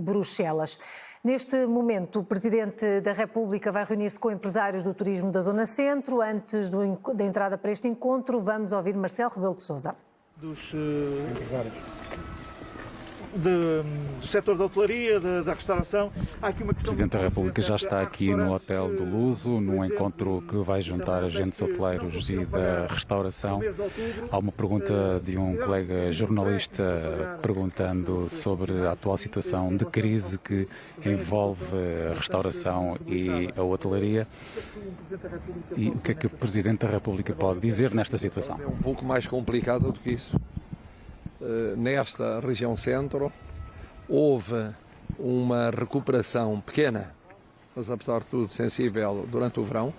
Bruxelas. Neste momento, o Presidente da República vai reunir-se com empresários do turismo da Zona Centro. Antes da entrada para este encontro, vamos ouvir Marcelo Rebelo de Sousa. Dos empresários. Do setor da hotelaria, da restauração. Há aqui uma questão. O Presidente da República já está aqui no Hotel do Luso, num encontro que vai juntar agentes hoteleiros e da restauração. Há uma pergunta de um colega jornalista perguntando sobre a atual situação de crise que envolve a restauração e a hotelaria. E o que é que o Presidente da República pode dizer nesta situação? É um pouco mais complicado do que isso. Nesta região centro houve uma recuperação pequena, mas apesar de tudo sensível durante o verão,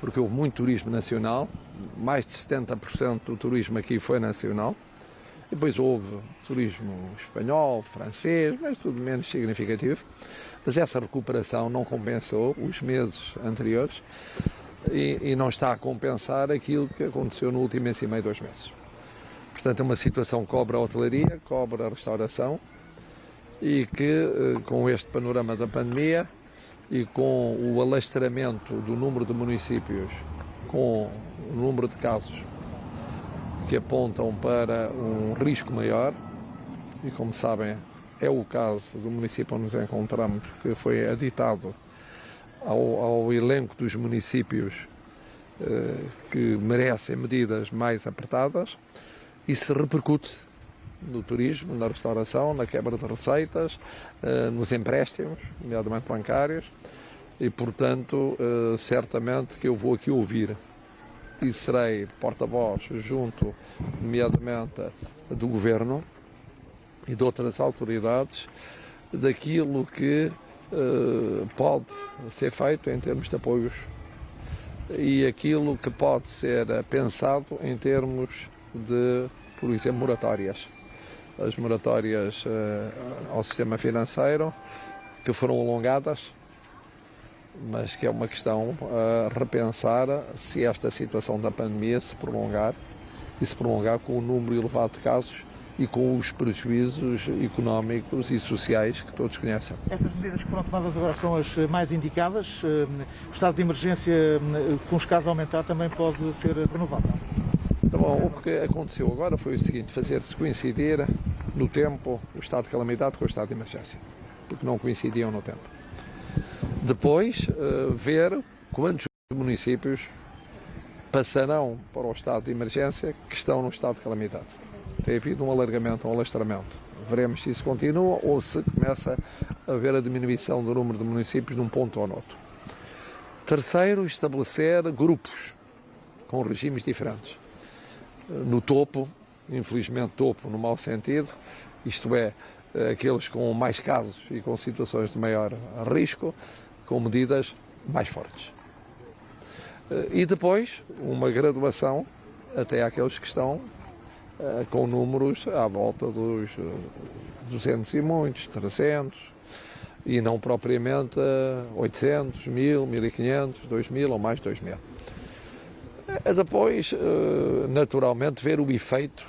porque houve muito turismo nacional, mais de 70% do turismo aqui foi nacional, e depois houve turismo espanhol, francês, mas tudo menos significativo, mas essa recuperação não compensou os meses anteriores e não está a compensar aquilo que aconteceu no último mês e meio, 2 meses. Portanto, é uma situação que cobre a hotelaria, cobre a restauração e que, com este panorama da pandemia e com o alastramento do número de municípios, com o número de casos que apontam para um risco maior, e como sabem, é o caso do município onde nos encontramos, que foi aditado ao elenco dos municípios que merecem medidas mais apertadas. Isso repercute no turismo, na restauração, na quebra de receitas, nos empréstimos, nomeadamente bancários, e, portanto, certamente que eu vou aqui ouvir e serei porta-voz junto, nomeadamente, do Governo e de outras autoridades, daquilo que pode ser feito em termos de apoios e aquilo que pode ser pensado em termos de, por exemplo, moratórias. As moratórias ao sistema financeiro que foram alongadas, mas que é uma questão a repensar se esta situação da pandemia se prolongar e se prolongar com um número elevado de casos e com os prejuízos económicos e sociais que todos conhecem. Estas medidas que foram tomadas agora são as mais indicadas. O estado de emergência, com os casos a aumentar, também pode ser renovado. Bom, o que aconteceu agora foi o seguinte: fazer-se coincidir no tempo o estado de calamidade com o estado de emergência, porque não coincidiam no tempo. Depois, ver quantos municípios passarão para o estado de emergência que estão no estado de calamidade. Tem havido um alargamento, um alastramento. Veremos se isso continua ou se começa a haver a diminuição do número de municípios num ponto ou noutro. Terceiro, estabelecer grupos com regimes diferentes. No topo, infelizmente topo no mau sentido, isto é, aqueles com mais casos e com situações de maior risco, com medidas mais fortes. E depois, uma graduação até àqueles que estão com números à volta dos 200 e muitos, 300, e não propriamente 800, 1000, 1500, 2000 ou mais de 2000. Depois, naturalmente, ver o efeito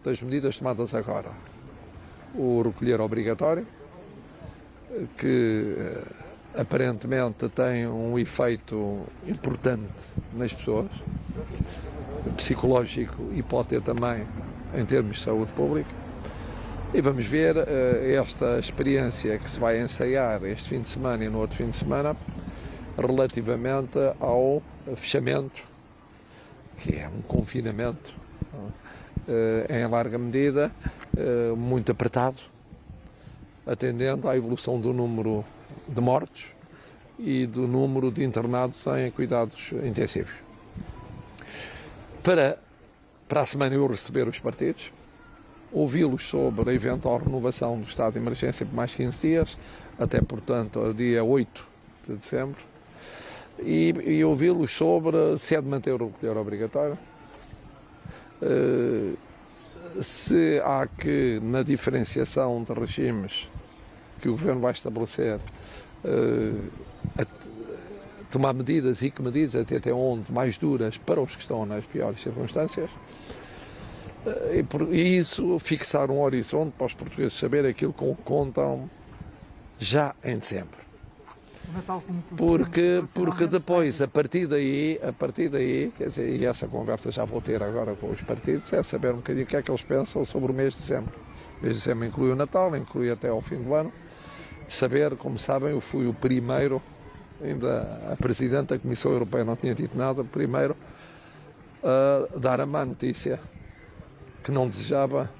das medidas tomadas agora. O recolher obrigatório, que aparentemente tem um efeito importante nas pessoas, psicológico, e pode ter também em termos de saúde pública. E vamos ver esta experiência que se vai ensaiar este fim de semana e no outro fim de semana, relativamente ao fechamento, que é um confinamento em larga medida, muito apertado, atendendo à evolução do número de mortos e do número de internados em cuidados intensivos. Para a semana eu receber os partidos, ouvi-los sobre a eventual renovação do estado de emergência por mais 15 dias, até, portanto, ao dia 8 de dezembro, e ouvi-los sobre se é de manter o recolher obrigatório, se há que, na diferenciação de regimes que o Governo vai estabelecer, tomar medidas, e que medidas até onde mais duras para os que estão nas piores circunstâncias, e isso fixar um horizonte para os portugueses saberem aquilo com que contam já em dezembro. Porque depois, a partir daí, quer dizer, e essa conversa já vou ter agora com os partidos, é saber um bocadinho o que é que eles pensam sobre o mês de dezembro. O mês de dezembro inclui o Natal, inclui até ao fim do ano. Saber, como sabem, eu fui o primeiro, ainda a Presidente da Comissão Europeia não tinha dito nada, primeiro a dar a má notícia que não desejava,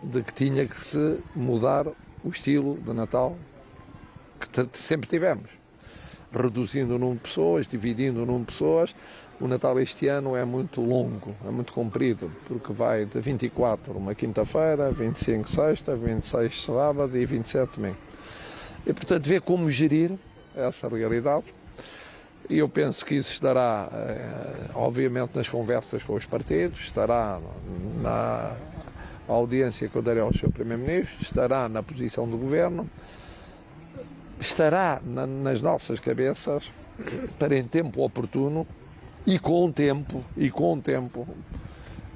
de que tinha que se mudar o estilo de Natal que sempre tivemos. Reduzindo o número de pessoas, dividindo o número de pessoas. O Natal este ano é muito longo, é muito comprido, porque vai de 24, uma quinta-feira, 25 sexta, 26 sábado e 27 domingo. E, portanto, ver como gerir essa realidade. E eu penso que isso estará, obviamente, nas conversas com os partidos, estará na audiência que eu darei ao Sr. Primeiro-Ministro, estará na posição do Governo, estará nas nossas cabeças para, em tempo oportuno e com o tempo,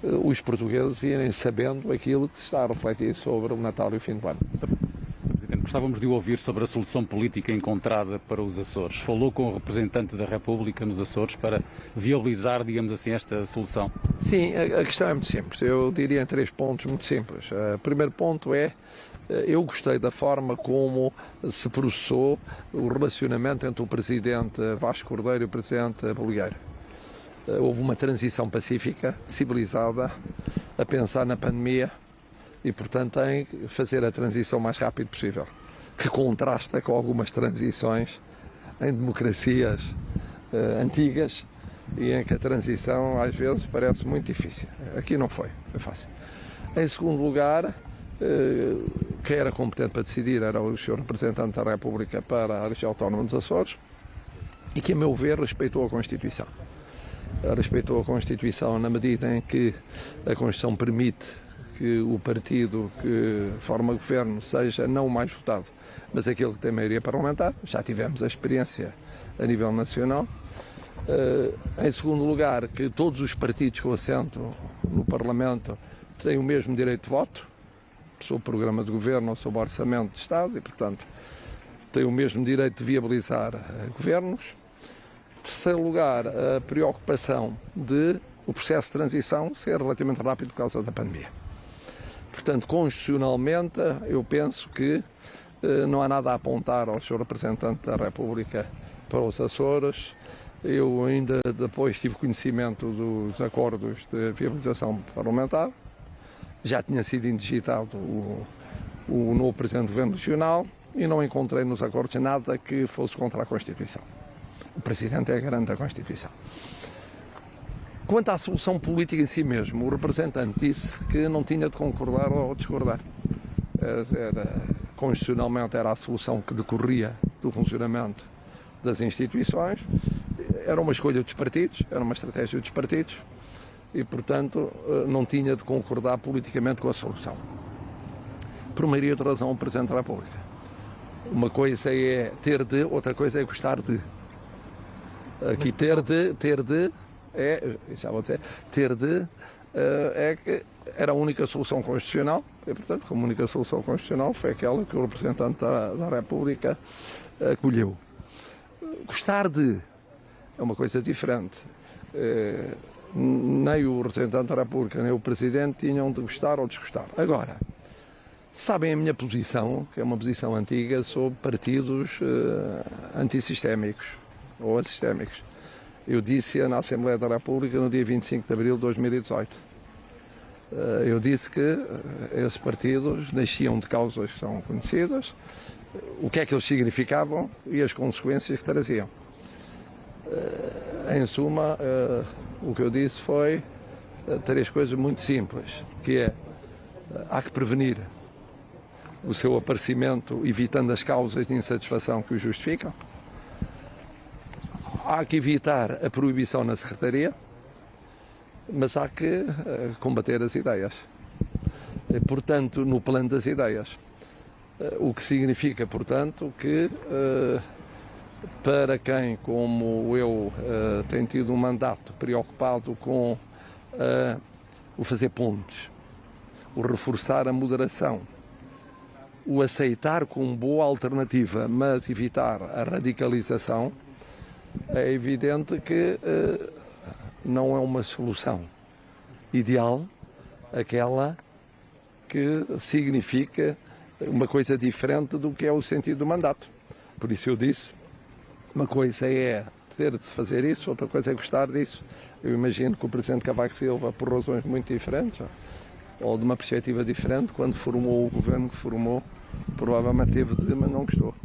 os portugueses irem sabendo aquilo que está a refletir sobre o Natal e o fim do ano. Presidente, gostávamos de o ouvir sobre a solução política encontrada para os Açores. Falou com o representante da República nos Açores para viabilizar, digamos assim, esta solução? Sim, a questão é muito simples. Eu diria em 3 pontos muito simples. O primeiro ponto é: eu gostei da forma como se processou o relacionamento entre o Presidente Vasco Cordeiro e o Presidente Bolieiro. Houve uma transição pacífica, civilizada, a pensar na pandemia e, portanto, em fazer a transição o mais rápido possível, que contrasta com algumas transições em democracias antigas e em que a transição às vezes parece muito difícil. Aqui não foi fácil. Em segundo lugar, quem era competente para decidir era o Sr. Representante da República para a região autónoma dos Açores e que, a meu ver, respeitou a Constituição. Respeitou a Constituição na medida em que a Constituição permite que o partido que forma governo seja não o mais votado, mas aquele que tem maioria parlamentar. Já tivemos a experiência a nível nacional. Em segundo lugar, que todos os partidos com assento no Parlamento têm o mesmo direito de voto sobre o programa de governo ou sobre o orçamento de Estado e, portanto, têm o mesmo direito de viabilizar governos. Em terceiro lugar, a preocupação de o processo de transição ser relativamente rápido por causa da pandemia. Portanto, constitucionalmente, eu penso que não há nada a apontar ao Sr. Representante da República para os Açores. Eu ainda depois tive conhecimento dos acordos de viabilização parlamentar. Já tinha sido indigitado o novo Presidente do Governo Regional e não encontrei nos acordos nada que fosse contra a Constituição. O Presidente é garante da Constituição. Quanto à solução política em si mesmo, o representante disse que não tinha de concordar ou discordar. Constitucionalmente era a solução que decorria do funcionamento das instituições, era uma escolha dos partidos, era uma estratégia dos partidos e, portanto, não tinha de concordar politicamente com a solução. Por maioria de razão, o Presidente da República. Uma coisa é ter de, outra coisa é gostar de. Aqui ter de é que era a única solução constitucional e, portanto, como única solução constitucional foi aquela que o representante da República acolheu. Gostar de é uma coisa diferente. Nem o representante da República nem o Presidente tinham de gostar ou desgostar. Agora, sabem a minha posição, que é uma posição antiga, sobre partidos antissistémicos ou assistémicos. Eu disse na Assembleia da República no dia 25 de abril de 2018. Eu disse que esses partidos nasciam de causas que são conhecidas, o que é que eles significavam e as consequências que traziam. Em suma, o que eu disse foi 3 coisas muito simples, que é, há que prevenir o seu aparecimento evitando as causas de insatisfação que o justificam. Há que evitar a proibição na Secretaria, mas há que combater as ideias. Portanto, no plano das ideias. O que significa, portanto, que para quem, como eu, tem tido um mandato preocupado com o fazer pontes, o reforçar a moderação o aceitar como boa alternativa, mas evitar a radicalização, é evidente que não é uma solução ideal aquela que significa uma coisa diferente do que é o sentido do mandato. Por isso eu disse, uma coisa é ter de se fazer isso, outra coisa é gostar disso. Eu imagino que o Presidente Cavaco Silva, por razões muito diferentes, ou de uma perspectiva diferente, quando formou o governo que formou, provavelmente teve de, mas não gostou.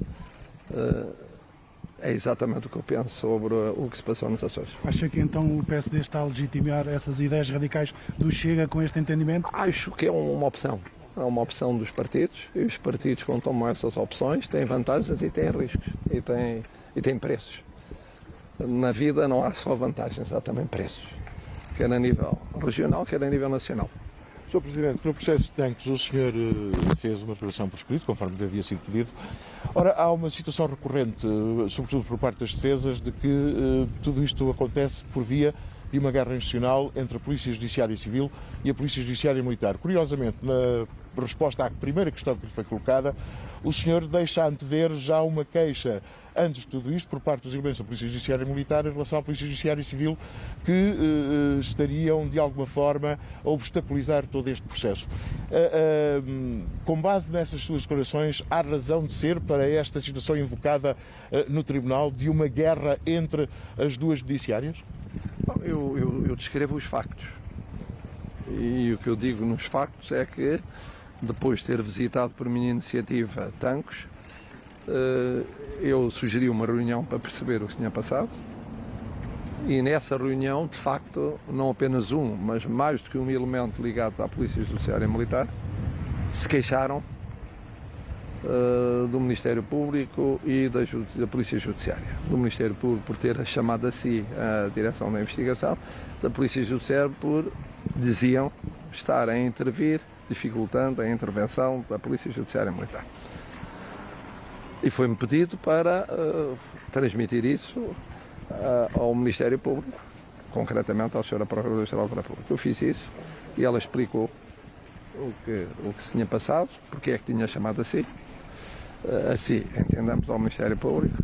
É exatamente o que eu penso sobre o que se passou nos Açores. Acha que então o PSD está a legitimar essas ideias radicais do Chega com este entendimento? Acho que é uma opção. É uma opção dos partidos, e os partidos, quando tomam essas opções, têm vantagens e têm riscos, e têm preços. Na vida não há só vantagens, há também preços, quer a nível regional, quer a nível nacional. Sr. Presidente, no processo de tanques o senhor fez uma declaração por escrito, conforme lhe havia sido pedido. Ora, há uma situação recorrente, sobretudo por parte das defesas, de que tudo isto acontece por via de uma guerra institucional entre a Polícia Judiciária Civil e a Polícia Judiciária Militar. Curiosamente, na resposta à primeira questão que lhe foi colocada, o senhor deixa antever já uma queixa, antes de tudo isto, por parte dos elementos da Polícia Judiciária Militar em relação à Polícia Judiciária Civil, que estariam, de alguma forma, a obstaculizar todo este processo. Com base nessas suas declarações, há razão de ser para esta situação invocada no Tribunal de uma guerra entre as duas judiciárias? Eu descrevo os factos. E o que eu digo nos factos é que, depois de ter visitado por minha iniciativa Tancos, eu sugeri uma reunião para perceber o que tinha passado, e nessa reunião, de facto, não apenas um, mas mais do que um elemento ligados à Polícia Judiciária Militar se queixaram do Ministério Público e da Polícia Judiciária. Do Ministério Público por ter chamado a si a direção da investigação, da Polícia Judiciária por, diziam, estar a intervir, dificultando a intervenção da Polícia Judiciária Militar. E foi-me pedido para transmitir isso ao Ministério Público, concretamente à Sra. Procuradora-Geral da República. Eu fiz isso e ela explicou o que se tinha passado, porque é que tinha chamado assim, entendemos, ao Ministério Público,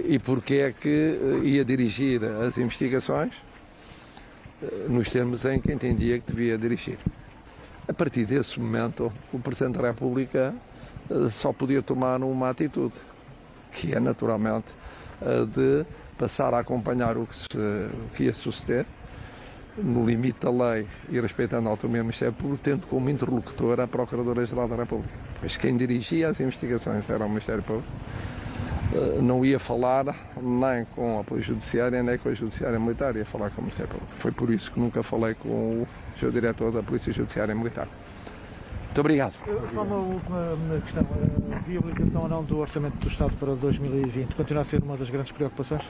e porque é que ia dirigir as investigações nos termos em que entendia que devia dirigir. A partir desse momento, o Presidente da República só podia tomar uma atitude, que é naturalmente de passar a acompanhar o que ia suceder, no limite da lei e respeitando a autonomia do Ministério Público, tendo como interlocutora a Procuradora-Geral da República. Pois quem dirigia as investigações era o Ministério Público. Não ia falar nem com a Polícia Judiciária, nem com a Judiciária Militar, ia falar com o Ministério Público. Foi por isso que nunca falei com o Sr. Diretor da Polícia Judiciária Militar. Muito obrigado. Só uma última questão. A viabilização ou não do Orçamento do Estado para 2020 continua a ser uma das grandes preocupações?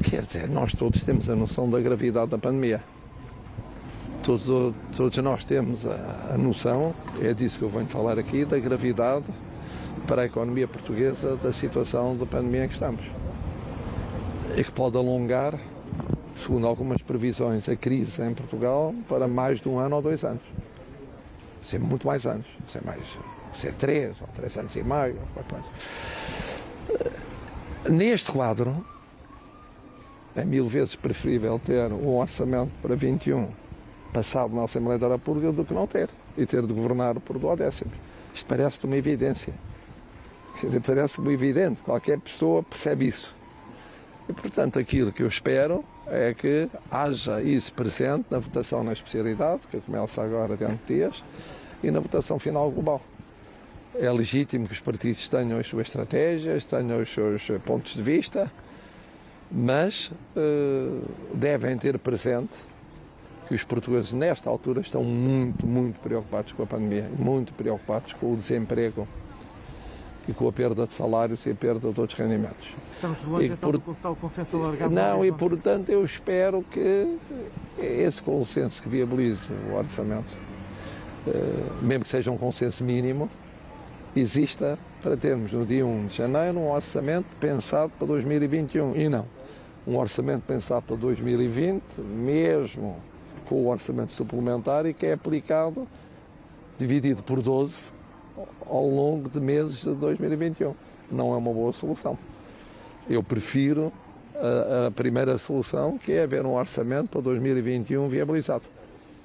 Quer dizer, nós todos temos a noção da gravidade da pandemia. Todos nós temos a noção, é disso que eu venho falar aqui, da gravidade para a economia portuguesa da situação da pandemia em que estamos. E que pode alongar, segundo algumas previsões, a crise em Portugal para mais de 1 ano ou 2 anos. Ser muito mais anos, ser 3 ou 3 anos e meio. Neste quadro, é 1000 vezes preferível ter um orçamento para 21 passado na Assembleia da República do que não ter, e ter de governar por duodécimos. Isto parece-te uma evidência. Quer dizer, parece-me evidente, qualquer pessoa percebe isso. E, portanto, aquilo que eu espero é que haja isso presente na votação na especialidade, que começa agora dentro de dias, e na votação final global. É legítimo que os partidos tenham as suas estratégias, tenham os seus pontos de vista, mas devem ter presente que os portugueses, nesta altura, estão muito, muito preocupados com a pandemia, muito preocupados com o desemprego e com a perda de salários e a perda de outros rendimentos. Estamos longe do tal consenso alargado. Não, e portanto eu espero que esse consenso que viabilize o orçamento, mesmo que seja um consenso mínimo, exista para termos no dia 1 de janeiro um orçamento pensado para 2021 e não um orçamento pensado para 2020, mesmo com o orçamento suplementar, e que é aplicado, dividido por 12, ao longo de meses de 2021. Não é uma boa solução. Eu prefiro a primeira solução, que é haver um orçamento para 2021 viabilizado.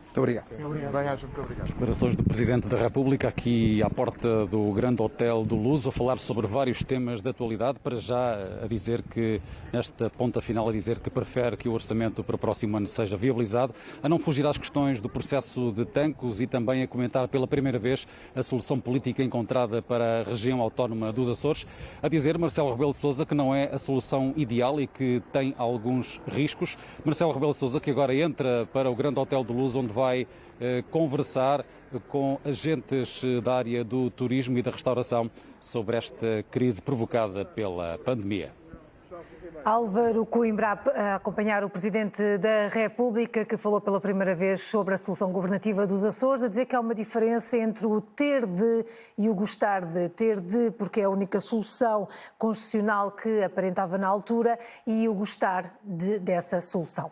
Muito obrigado. Muito obrigado. Declarações do Presidente da República aqui à porta do Grande Hotel do Luso, a falar sobre vários temas de atualidade, para já a dizer que, nesta ponta final, a dizer que prefere que o orçamento para o próximo ano seja viabilizado, a não fugir às questões do processo de Tancos e também a comentar pela primeira vez a solução política encontrada para a região autónoma dos Açores, a dizer Marcelo Rebelo de Sousa que não é a solução ideal e que tem alguns riscos. Marcelo Rebelo de Sousa que agora entra para o Grande Hotel do Luso, onde vai conversar com agentes da área do turismo e da restauração sobre esta crise provocada pela pandemia. Álvaro Coimbra a acompanhar o Presidente da República, que falou pela primeira vez sobre a solução governativa dos Açores, a dizer que há uma diferença entre o ter de e o gostar de. Ter de porque é a única solução constitucional que aparentava na altura, e o gostar dessa solução.